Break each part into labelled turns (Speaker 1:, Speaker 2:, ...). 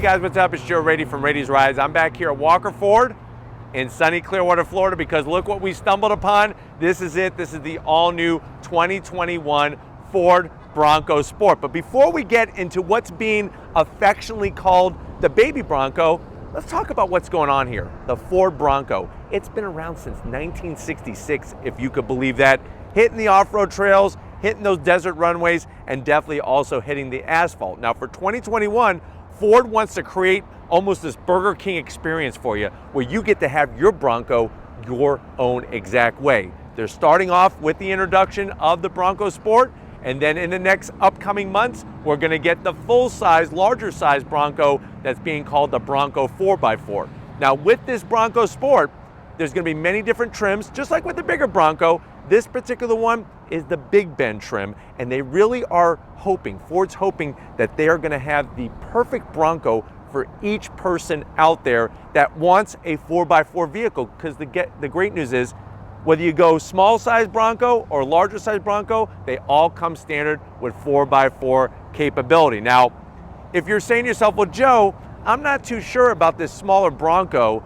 Speaker 1: Hey guys, what's up? It's Joe Rady from Rady's Rides. I'm back here at Walker Ford in sunny Clearwater, Florida, because look what we stumbled upon. This is it. This is the all-new 2021 Ford Bronco Sport. But before we get into what's being affectionately called the baby Bronco, let's talk about what's going on here. The Ford Bronco. It's been around since 1966, if you could believe that. Hitting the off-road trails, hitting those desert runways, and definitely also hitting the asphalt. Now for 2021, Ford wants to create almost this Burger King experience for you, where you get to have your Bronco your own exact way. They're starting off with the introduction of the Bronco Sport, and then in the next upcoming months, we're gonna get the full-size, larger size Bronco that's being called the Bronco 4x4. Now with this Bronco Sport, there's gonna be many different trims, just like with the bigger Bronco. This particular one is the Big Bend trim, and they really are hoping, Ford's hoping that they are gonna have the perfect Bronco for each person out there that wants a 4x4 vehicle, because the great news is, whether you go small size Bronco or larger size Bronco, they all come standard with 4x4 capability. Now, if you're saying to yourself, well, Joe, I'm not too sure about this smaller Bronco,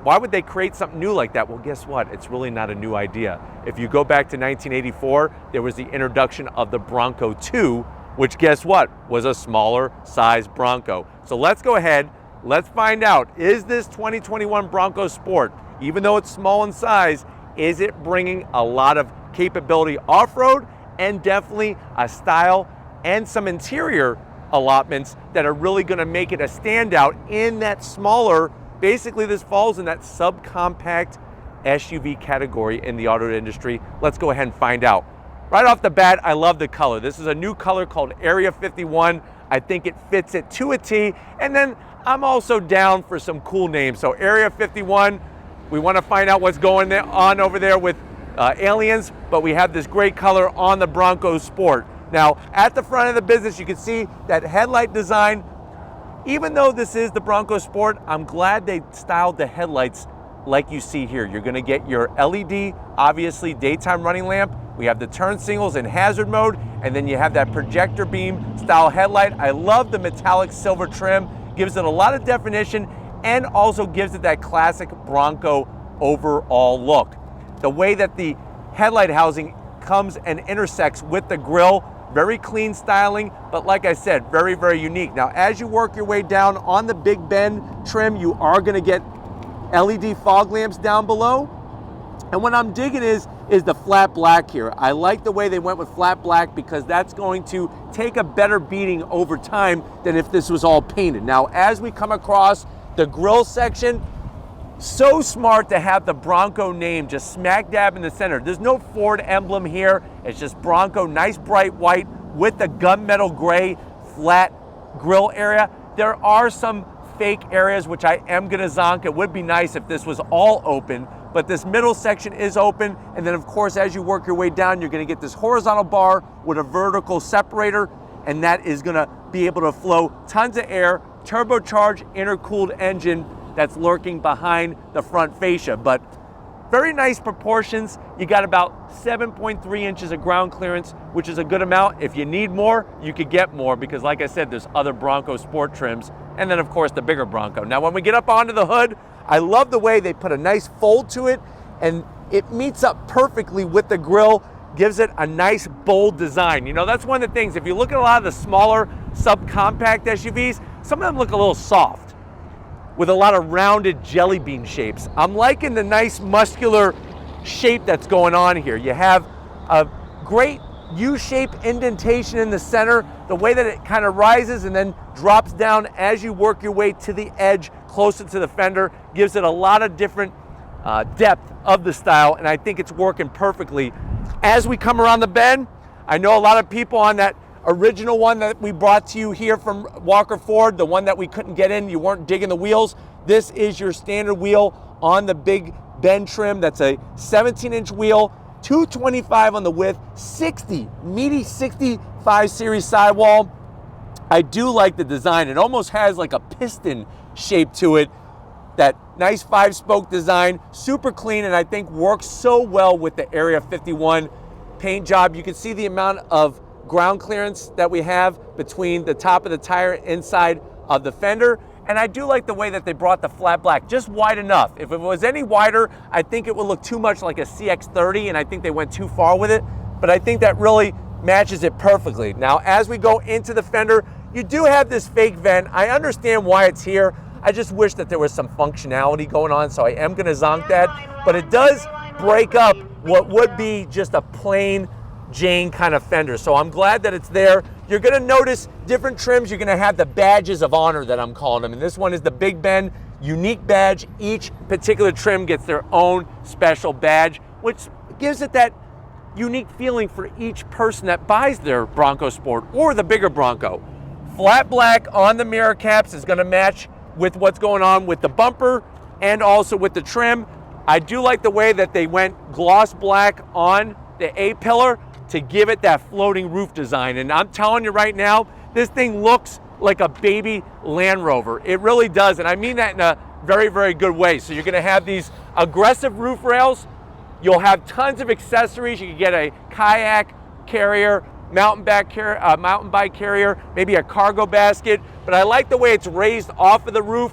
Speaker 1: why would they create something new like that? Well, guess what? It's really not a new idea. If you go back to 1984, there was the introduction of the Bronco 2, which guess what? Was a smaller size Bronco. So let's go ahead, let's find out, is this 2021 Bronco Sport, even though it's small in size, is it bringing a lot of capability off-road and definitely a style and some interior allotments that are really gonna make it a standout in that smaller, basically this falls in that subcompact SUV category in the auto industry. Let's go ahead and find out. Right off the bat, I love the color. This is a new color called Area 51. I think it fits it to a T. And then I'm also down for some cool names. So Area 51, we want to find out what's going on over there with aliens, but we have this great color on the Bronco Sport. Now, at the front of the business, you can see that headlight design. Even though this is the Bronco Sport, I'm glad they styled the headlights like you see here. You're gonna get your LED, obviously daytime running lamp. We have the turn signals in hazard mode, and then you have that projector beam style headlight. I love the metallic silver trim, gives it a lot of definition and also gives it that classic Bronco overall look. The way that the headlight housing comes and intersects with the grille, very clean styling, but like I said, very, very unique. Now, as you work your way down on the Big Bend trim, you are gonna get LED fog lamps down below. And what I'm digging is the flat black here. I like the way they went with flat black because that's going to take a better beating over time than if this was all painted. Now, as we come across the grille section, so smart to have the Bronco name just smack dab in the center. There's no Ford emblem here. It's just Bronco, nice bright white with the gunmetal gray flat grille area. There are some fake areas which I am gonna zonk. It would be nice if this was all open, but this middle section is open. And then of course, as you work your way down, you're gonna get this horizontal bar with a vertical separator, and that is gonna be able to flow tons of air, turbocharged intercooled engine that's lurking behind the front fascia. But very nice proportions. You got about 7.3 inches of ground clearance, which is a good amount. If you need more, you could get more, because like I said, there's other Bronco Sport trims, and then of course the bigger Bronco. Now when we get up onto the hood, I love the way they put a nice fold to it, and it meets up perfectly with the grille, gives it a nice bold design. You know, that's one of the things, if you look at a lot of the smaller subcompact SUVs, some of them look a little soft, with a lot of rounded jelly bean shapes. I'm liking the nice muscular shape that's going on here. You have a great U-shaped indentation in the center, the way that it kind of rises and then drops down as you work your way to the edge closer to the fender, gives it a lot of different depth of the style, and I think it's working perfectly. As we come around the bend, I know a lot of people on that original one that we brought to you here from Walker Ford, the one that we couldn't get in, you weren't digging the wheels. This is your standard wheel on the Big Bend trim. That's a 17-inch wheel, 225 on the width, 60, meaty 65 series sidewall. I do like the design. It almost has like a piston shape to it. That nice 5-spoke design, super clean, and I think works so well with the Area 51 paint job. You can see the amount of ground clearance that we have between the top of the tire inside of the fender. And I do like the way that they brought the flat black just wide enough. If it was any wider, I think it would look too much like a CX-30, and I think they went too far with it. But I think that really matches it perfectly. Now, as we go into the fender, you do have this fake vent. I understand why it's here. I just wish that there was some functionality going on, so I am gonna zonk that. But it does break up what would be just a plain Jane kind of fender. So I'm glad that it's there. You're gonna notice different trims. You're gonna have the badges of honor that I'm calling them. And this one is the Big Ben unique badge. Each particular trim gets their own special badge, which gives it that unique feeling for each person that buys their Bronco Sport or the bigger Bronco. Flat black on the mirror caps is gonna match with what's going on with the bumper and also with the trim. I do like the way that they went gloss black on the A-pillar to give it that floating roof design. And I'm telling you right now, this thing looks like a baby Land Rover. It really does, and I mean that in a very, very good way. So you're gonna have these aggressive roof rails. You'll have tons of accessories. You can get a kayak carrier, mountain bike carrier, maybe a cargo basket. But I like the way it's raised off of the roof,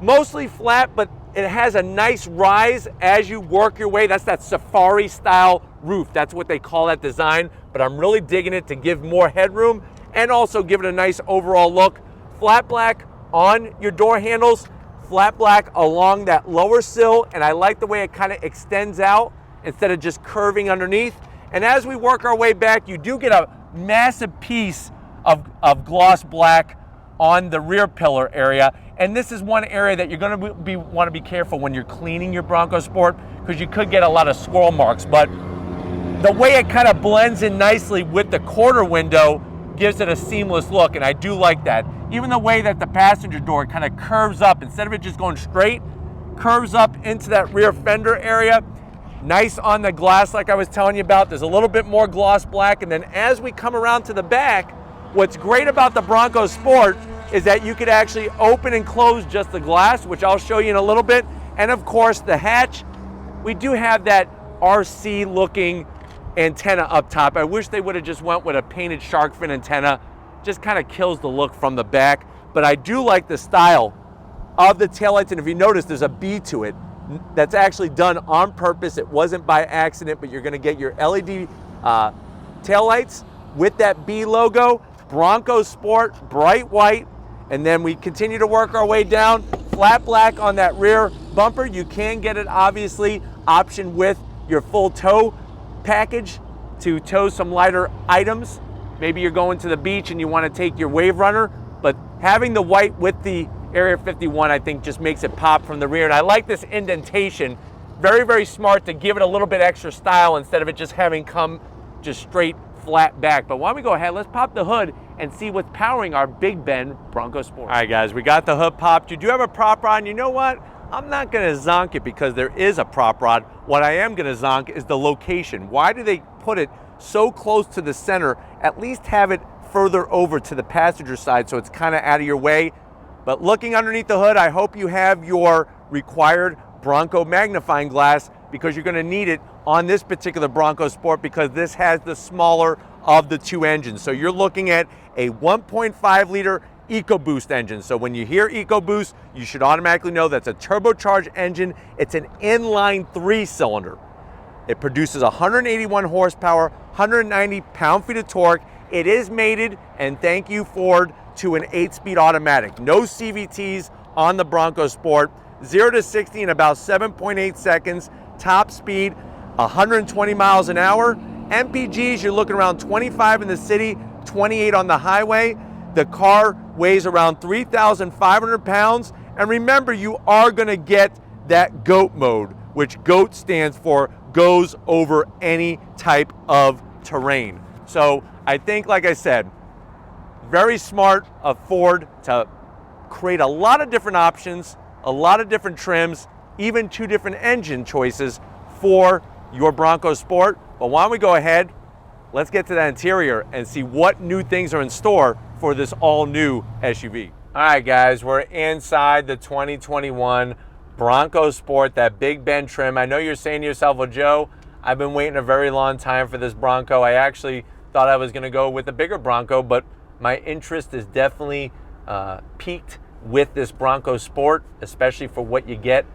Speaker 1: mostly flat, but it has a nice rise as you work your way. That's that safari style roof. That's what they call that design. But I'm really digging it to give more headroom and also give it a nice overall look. Flat black on your door handles, flat black along that lower sill, and I like the way it kind of extends out instead of just curving underneath. And as we work our way back, you do get a massive piece of gloss black on the rear pillar area. And this is one area that you're gonna want to be careful when you're cleaning your Bronco Sport, because you could get a lot of swirl marks. But the way it kind of blends in nicely with the quarter window gives it a seamless look, and I do like that. Even the way that the passenger door kind of curves up, instead of it just going straight, curves up into that rear fender area. Nice on the glass, like I was telling you about. There's a little bit more gloss black, and then as we come around to the back, what's great about the Bronco Sport is that you could actually open and close just the glass, which I'll show you in a little bit. And of course, the hatch, we do have that RC looking antenna up top. I wish they would have just went with a painted shark fin antenna. Just kind of kills the look from the back. But I do like the style of the taillights, and if you notice, there's a B to it. That's actually done on purpose. It wasn't by accident, but you're gonna get your LED taillights with that B logo. Bronco Sport, bright white. And then we continue to work our way down. Flat black on that rear bumper. You can get it obviously optioned with your full tow package to tow some lighter items. Maybe you're going to the beach and you want to take your Wave Runner, but having the white with the Area 51 I think just makes it pop from the rear. And I like this indentation. Very, very smart to give it a little bit extra style instead of it just having come just straight flat back. But why don't we go ahead, let's pop the hood and see what's powering our Big Ben Bronco Sport. All right guys, we got the hood popped. You do have a prop rod, and you know what? I'm not gonna zonk it because there is a prop rod. What I am gonna zonk is the location. Why do they put it so close to the center? At least have it further over to the passenger side so it's kind of out of your way. But looking underneath the hood, I hope you have your required Bronco magnifying glass, because you're gonna need it on this particular Bronco Sport because this has the smaller of the two engines. So you're looking at a 1.5 liter EcoBoost engine. So when you hear EcoBoost, you should automatically know that's a turbocharged engine. It's an inline 3-cylinder. It produces 181 horsepower, 190 pound-feet of torque. It is mated, and thank you Ford, to an 8-speed automatic. No CVTs on the Bronco Sport. 0 to 60 in about 7.8 seconds. Top speed, 120 miles an hour. MPGs, you're looking around 25 in the city, 28 on the highway. The car weighs around 3,500 pounds. And remember, you are gonna get that GOAT mode, which GOAT stands for goes over any type of terrain. So I think, like I said, very smart of Ford to create a lot of different options, a lot of different trims, even 2 different engine choices for your Bronco Sport. But why don't we go ahead, let's get to the interior and see what new things are in store for this all new SUV. All right guys, we're inside the 2021 Bronco Sport, that Big Ben trim. I know you're saying to yourself, well Joe, I've been waiting a very long time for this Bronco. I actually thought I was gonna go with a bigger Bronco, but my interest is definitely peaked with this Bronco Sport, especially for what you get.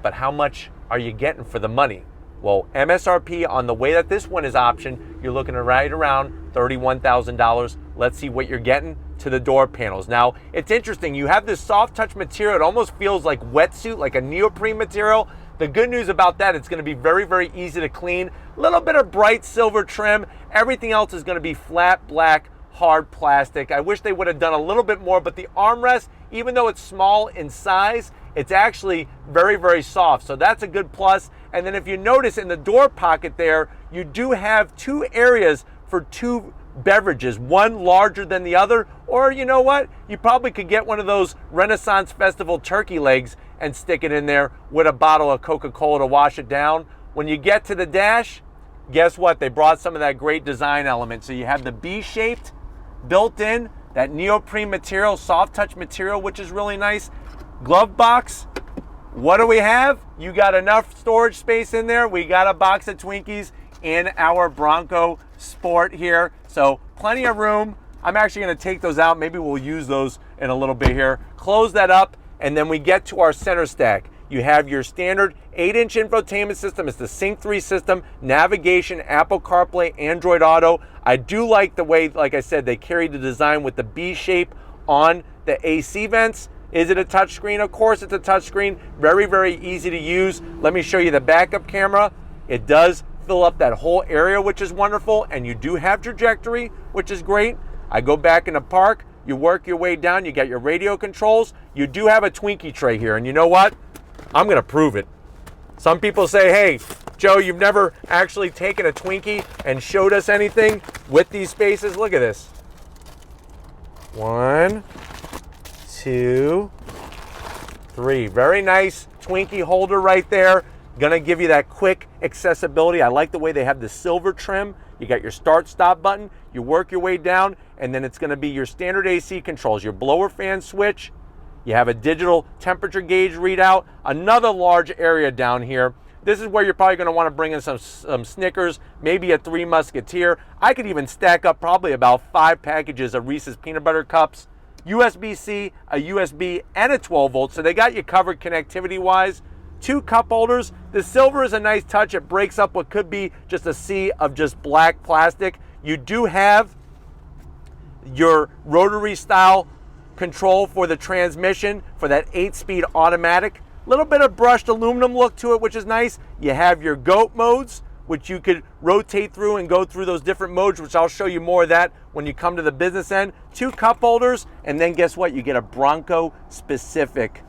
Speaker 1: But how much are you getting for the money? Well, MSRP on the way that this one is optioned, you're looking at right around $31,000. Let's see what you're getting to the door panels. Now, it's interesting. You have this soft touch material. It almost feels like wetsuit, like a neoprene material. The good news about that, it's going to be very, very easy to clean. A little bit of bright silver trim. Everything else is going to be flat black, hard plastic. I wish they would have done a little bit more, but the armrest, even though it's small in size, it's actually very, very soft. So that's a good plus. And then if you notice in the door pocket there, you do have two areas for two beverages, one larger than the other. Or you know what? You probably could get one of those Renaissance Festival turkey legs and stick it in there with a bottle of Coca-Cola to wash it down. When you get to the dash, guess what? They brought some of that great design element. So you have the B-shaped built in, that neoprene material, soft touch material, which is really nice. Glove box. What do we have? You got enough storage space in there. We got a box of Twinkies in our Bronco Sport here. So plenty of room. I'm actually going to take those out. Maybe we'll use those in a little bit here. Close that up, and then we get to our center stack. You have your standard 8-inch infotainment system. It's the Sync 3 system, navigation, Apple CarPlay, Android Auto. I do like the way, like I said, they carried the design with the B shape on the AC vents. Is it a touchscreen? Of course it's a touchscreen. Very, very easy to use. Let me show you the backup camera. It does fill up that whole area, which is wonderful. And you do have trajectory, which is great. I go back in the park. You work your way down. You got your radio controls. You do have a Twinkie tray here. And you know what? I'm going to prove it. Some people say, hey, Joe, you've never actually taken a Twinkie and showed us anything with these spaces. Look at this. 1, 2, 3. Very nice Twinkie holder right there. Gonna give you that quick accessibility. I like the way they have the silver trim. You got your start stop button. You work your way down, and then it's gonna be your standard AC controls, your blower fan switch. You have a digital temperature gauge readout. Another large area down here. This is where you're probably gonna wanna bring in some Snickers, maybe a 3 Musketeer. I could even stack up probably about 5 packages of Reese's peanut butter cups. USB-C, a USB, and a 12 volt. So they got you covered connectivity wise. 2 cup holders. The silver is a nice touch. It breaks up what could be just a sea of just black plastic. You do have your rotary style control for the transmission for that 8-speed automatic. Little bit of brushed aluminum look to it, which is nice. You have your GOAT modes, which you could rotate through and go through those different modes, which I'll show you more of that when you come to the business end. 2 cup holders, and then guess what? You get a Bronco specific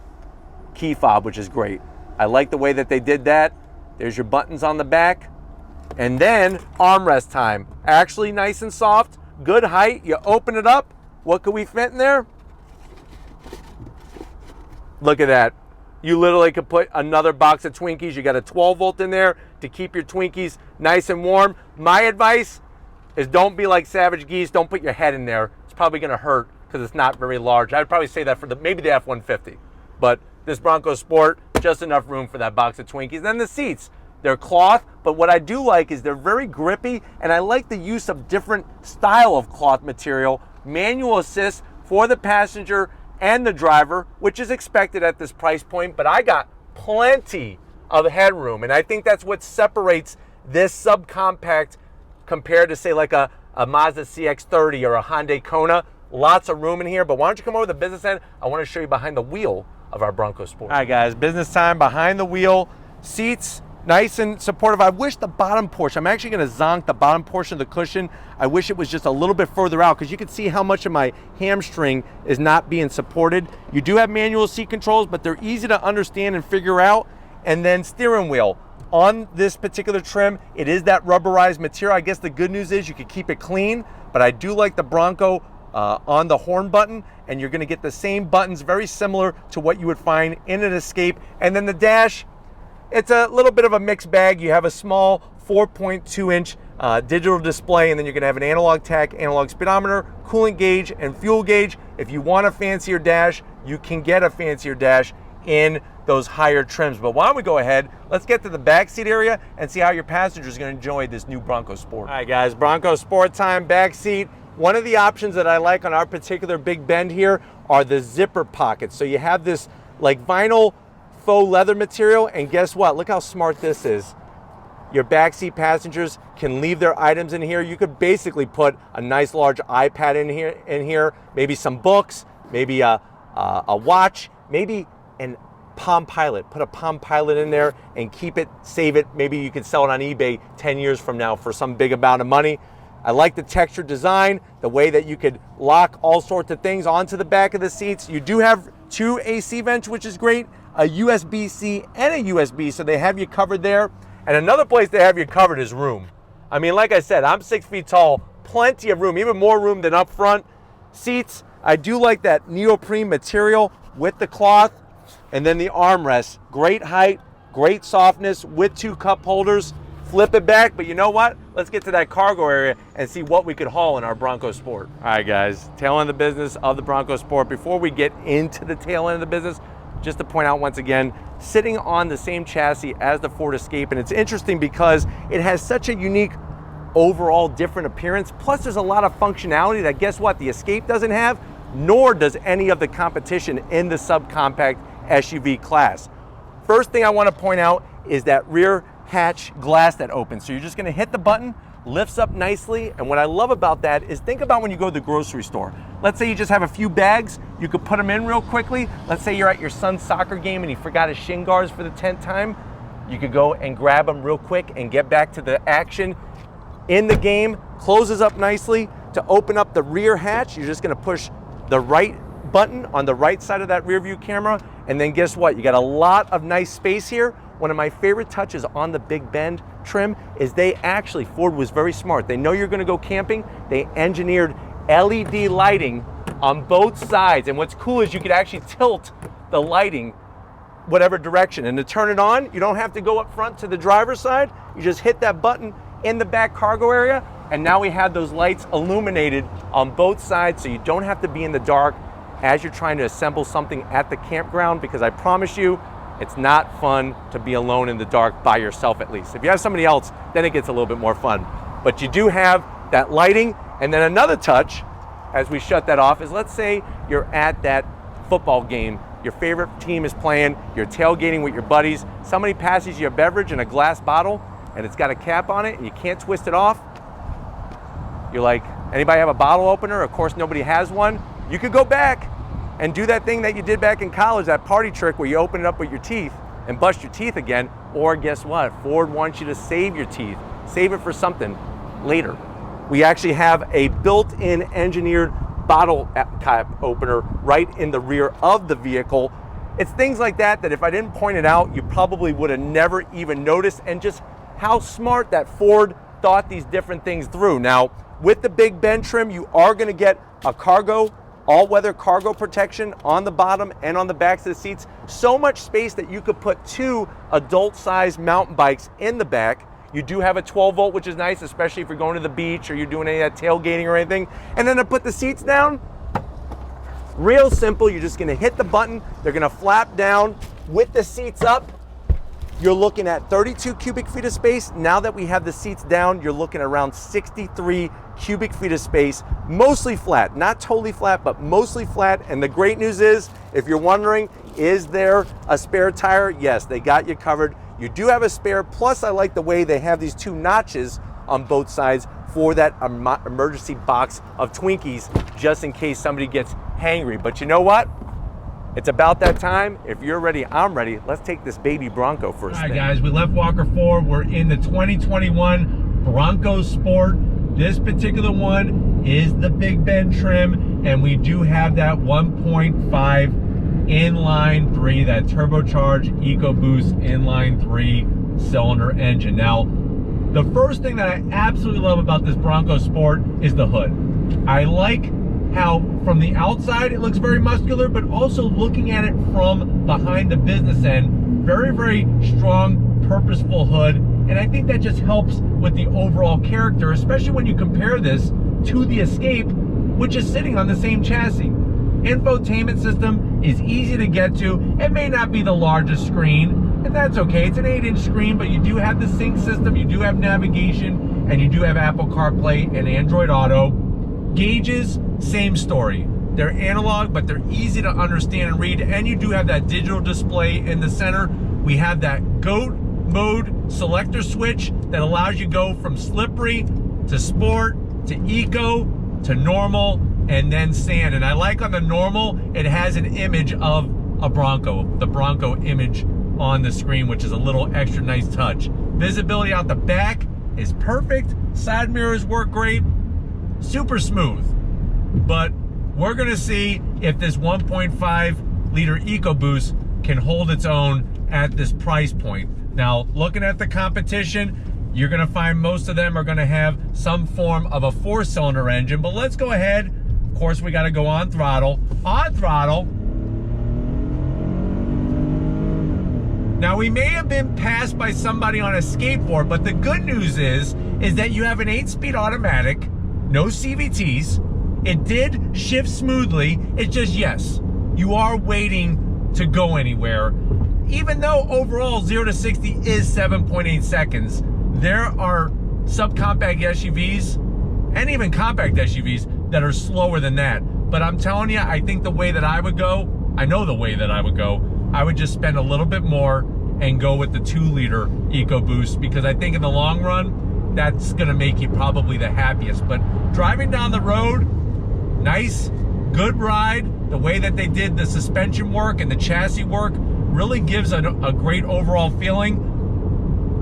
Speaker 1: key fob, which is great. I like the way that they did that. There's your buttons on the back. And then armrest time. Actually nice and soft, good height. You open it up. What could we fit in there? Look at that. You literally could put another box of Twinkies. You got a 12 volt in there to keep your Twinkies nice and warm. My advice is don't be like Savage Geese. Don't put your head in there. It's probably gonna hurt because it's not very large. I'd probably say that for maybe the F-150. But this Bronco Sport, just enough room for that box of Twinkies. Then the seats, they're cloth, but what I do like is they're very grippy, and I like the use of different style of cloth material. Manual assist for the passenger and the driver, which is expected at this price point, but I got plenty of headroom, and I think that's what separates this subcompact compared to say like a Mazda CX-30 or a Hyundai Kona. Lots of room in here, but why don't you come over to the business end? I want to show you behind the wheel of our Bronco Sport. All right guys, business time, behind the wheel, seats, nice and supportive. I wish the bottom portion, I'm actually gonna zonk the bottom portion of the cushion. I wish it was just a little bit further out because you can see how much of my hamstring is not being supported. You do have manual seat controls, but they're easy to understand and figure out. And then steering wheel. On this particular trim, it is that rubberized material. I guess the good news is you can keep it clean, but I do like the Bronco on the horn button, and you're gonna get the same buttons, very similar to what you would find in an Escape. And then the dash, it's a little bit of a mixed bag. You have a small 4.2-inch digital display, and then you're gonna have an analog tach, analog speedometer, coolant gauge, and fuel gauge. If you want a fancier dash, you can get a fancier dash in those higher trims. But why don't we go ahead, let's get to the back seat area and see how your passengers are gonna enjoy this new Bronco Sport. All right guys, Bronco Sport time, back seat. One of the options that I like on our particular Big Bend here are the zipper pockets. So you have this like vinyl faux leather material, and guess what? Look how smart this is. Your backseat passengers can leave their items in here. You could basically put a nice large iPad in here, maybe some books, maybe a watch, maybe an Palm Pilot. Put a Palm Pilot in there and keep it, save it. Maybe you could sell it on eBay 10 years from now for some big amount of money. I like the texture design, the way that you could lock all sorts of things onto the back of the seats. You do have 2 AC vents, which is great, a USB-C and a USB, so they have you covered there. And another place they have you covered is room. I mean, like I said, I'm 6 feet tall, plenty of room, even more room than up front. Seats, I do like that neoprene material with the cloth, and then the armrest. Great height, great softness with 2 cup holders. Flip it back, but you know what? Let's get to that cargo area and see what we could haul in our Bronco Sport. All right, guys, tail end of the business of the Bronco Sport. Before we get into the tail end of the business, just to point out once again, sitting on the same chassis as the Ford Escape, and it's interesting because it has such a unique overall different appearance, plus there's a lot of functionality that, guess what, the Escape doesn't have, nor does any of the competition in the subcompact SUV class. First thing I want to point out is that rear hatch glass that opens. So you're just going to hit the button, lifts up nicely, and what I love about that is, think about when you go to the grocery store. Let's say you just have a few bags, you could put them in real quickly. Let's say you're at your son's soccer game and he forgot his shin guards for the 10th time. You could go and grab them real quick and get back to the action in the game. Closes up nicely. To open up the rear hatch, you're just going to push the right button on the right side of that rear view camera, and then guess what? You got a lot of nice space here. One of my favorite touches on the Big Bend trim is Ford was very smart. They know you're going to go camping. They engineered LED lighting on both sides, and what's cool is you could actually tilt the lighting whatever direction, and to turn it on, you don't have to go up front to the driver's side. You just hit that button in the back cargo area, and now we have those lights illuminated on both sides, so you don't have to be in the dark as you're trying to assemble something at the campground, because I promise you, it's not fun to be alone in the dark by yourself, at least. If you have somebody else, then it gets a little bit more fun. But you do have that lighting, and then another touch, as we shut that off, is let's say you're at that football game, your favorite team is playing, you're tailgating with your buddies, somebody passes you a beverage in a glass bottle, and it's got a cap on it, and you can't twist it off. You're like, anybody have a bottle opener? Of course, nobody has one. You could go back and do that thing that you did back in college, that party trick where you open it up with your teeth and bust your teeth again. Or guess what? Ford wants you to save your teeth. Save it for something later. We actually have a built-in engineered bottle cap opener right in the rear of the vehicle. It's things like that that if I didn't point it out, you probably would have never even noticed, and just how smart that Ford thought these different things through. Now, with the Big Bend trim, you are going to get a all-weather cargo protection on the bottom and on the backs of the seats. So much space that you could put 2 adult-sized mountain bikes in the back. You do have a 12-volt, which is nice, especially if you're going to the beach or you're doing any of that tailgating or anything. And then to put the seats down, real simple. You're just going to hit the button. They're going to flap down with the seats up. You're looking at 32 cubic feet of space. Now that we have the seats down, you're looking at around 63 cubic feet of space, mostly flat, not totally flat, but mostly flat. And the great news is, if you're wondering, is there a spare tire? Yes, they got you covered. You do have a spare, plus I like the way they have these 2 notches on both sides for that emergency box of Twinkies, just in case somebody gets hangry. But you know what? It's about that time. If you're ready, I'm ready. Let's take this baby Bronco for a spin. All right, guys, we left Walker Ford. We're in the 2021 Bronco Sport. This particular one is the Big Bend trim, and we do have that 1.5 inline 3, that turbocharged EcoBoost inline 3 cylinder engine. Now, the first thing that I absolutely love about this Bronco Sport is the hood. I like how from the outside it looks very muscular, but also looking at it from behind the business end, very, very strong, purposeful hood. And I think that just helps with the overall character, especially when you compare this to the Escape, which is sitting on the same chassis. Infotainment system is easy to get to. It may not be the largest screen, and that's okay. It's an 8-inch screen, but you do have the sync system, you do have navigation, and you do have Apple CarPlay and Android Auto. Gauges, same story. They're analog, but they're easy to understand and read, and you do have that digital display in the center. We have that GOAT mode selector switch that allows you to go from slippery to sport to eco to normal and then sand. And I like on the normal, it has an image of a Bronco, the Bronco image on the screen, which is a little extra nice touch. Visibility out the back is perfect. Side mirrors work great, super smooth. But we're gonna see if this 1.5 liter EcoBoost can hold its own at this price point. Now, looking at the competition, you're gonna find most of them are gonna have some form of a 4-cylinder engine, but let's go ahead. Of course, we gotta go on throttle. On throttle. Now, we may have been passed by somebody on a skateboard, but the good news is that you have an 8-speed automatic, no CVTs. It did shift smoothly. It's just, yes, you are waiting to go anywhere. Even though overall 0 to 60 is 7.8 seconds, there are subcompact SUVs and even compact SUVs that are slower than that. But I'm telling you, I think the way that I would go, I know the way that I would go, I would just spend a little bit more and go with the 2-liter EcoBoost, because I think in the long run, that's gonna make you probably the happiest. But driving down the road, nice, good ride. The way that they did the suspension work and the chassis work really gives a great overall feeling.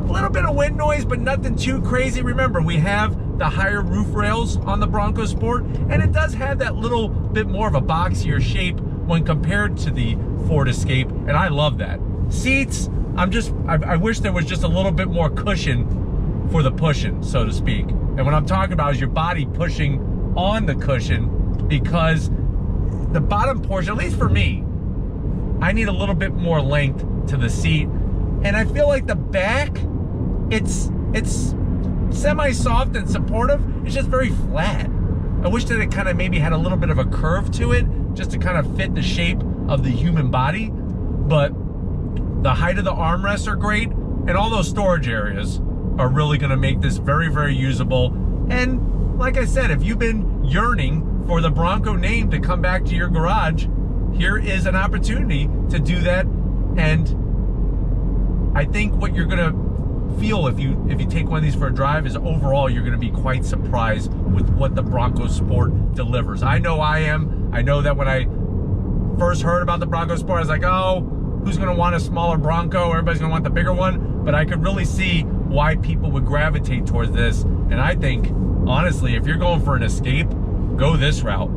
Speaker 1: A little bit of wind noise, but nothing too crazy. Remember, we have the higher roof rails on the Bronco Sport, and it does have that little bit more of a boxier shape when compared to the Ford Escape, and I love that. Seats, I wish there was just a little bit more cushion for the pushing, so to speak. And what I'm talking about is your body pushing on the cushion, because the bottom portion, at least for me, I need a little bit more length to the seat. And I feel like the back, it's semi-soft and supportive. It's just very flat. I wish that it kind of maybe had a little bit of a curve to it, just to kind of fit the shape of the human body. But the height of the armrests are great, and all those storage areas are really gonna make this very, very usable. And like I said, if you've been yearning for the Bronco name to come back to your garage, here is an opportunity to do that. And I think what you're gonna feel if you take one of these for a drive is overall you're gonna be quite surprised with what the Bronco Sport delivers. I know I am. I know that when I first heard about the Bronco Sport, I was like, oh, who's gonna want a smaller Bronco? Everybody's gonna want the bigger one. But I could really see why people would gravitate towards this. And I think, honestly, if you're going for an Escape, go this route.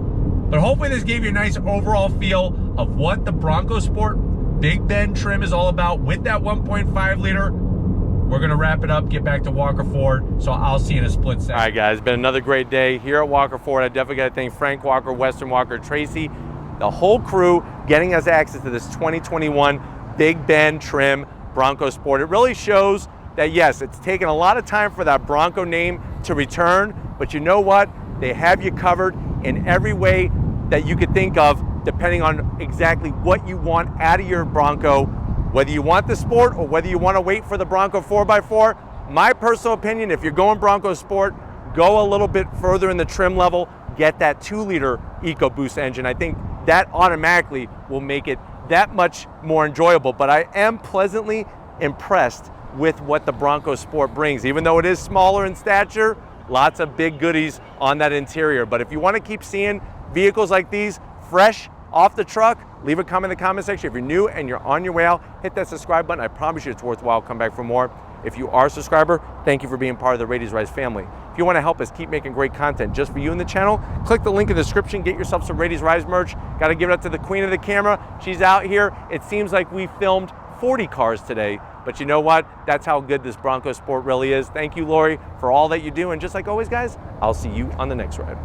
Speaker 1: But hopefully this gave you a nice overall feel of what the Bronco Sport Big Bend trim is all about with that 1.5 liter. We're gonna wrap it up, get back to Walker Ford, so I'll see you in a split second. All right, guys, it's been another great day here at Walker Ford. I definitely gotta thank Frank Walker, Weston Walker, Tracy, the whole crew getting us access to this 2021 Big Bend trim Bronco Sport. It really shows that, yes, it's taken a lot of time for that Bronco name to return, but you know what? They have you covered in every way that you could think of, depending on exactly what you want out of your Bronco, whether you want the Sport or whether you want to wait for the Bronco 4x4. My personal opinion, if you're going Bronco Sport, go a little bit further in the trim level, get that 2-liter EcoBoost engine. I think that automatically will make it that much more enjoyable. But I am pleasantly impressed with what the Bronco Sport brings. Even though it is smaller in stature, lots of big goodies on that interior. But if you want to keep seeing vehicles like these fresh off the truck, leave a comment in the comment section. If you're new and you're on your way out, hit that subscribe button. I promise you it's worthwhile. Come back for more. If you are a subscriber, thank you for being part of the Ladies Rise family. If you want to help us keep making great content just for you in the channel, click the link in the description, get yourself some Ladies Rise merch. Got to give it up to the queen of the camera. She's out here. It seems like we filmed 40 cars today, but you know what? That's how good this Bronco Sport really is. Thank you, Lori, for all that you do. And just like always, guys, I'll see you on the next ride.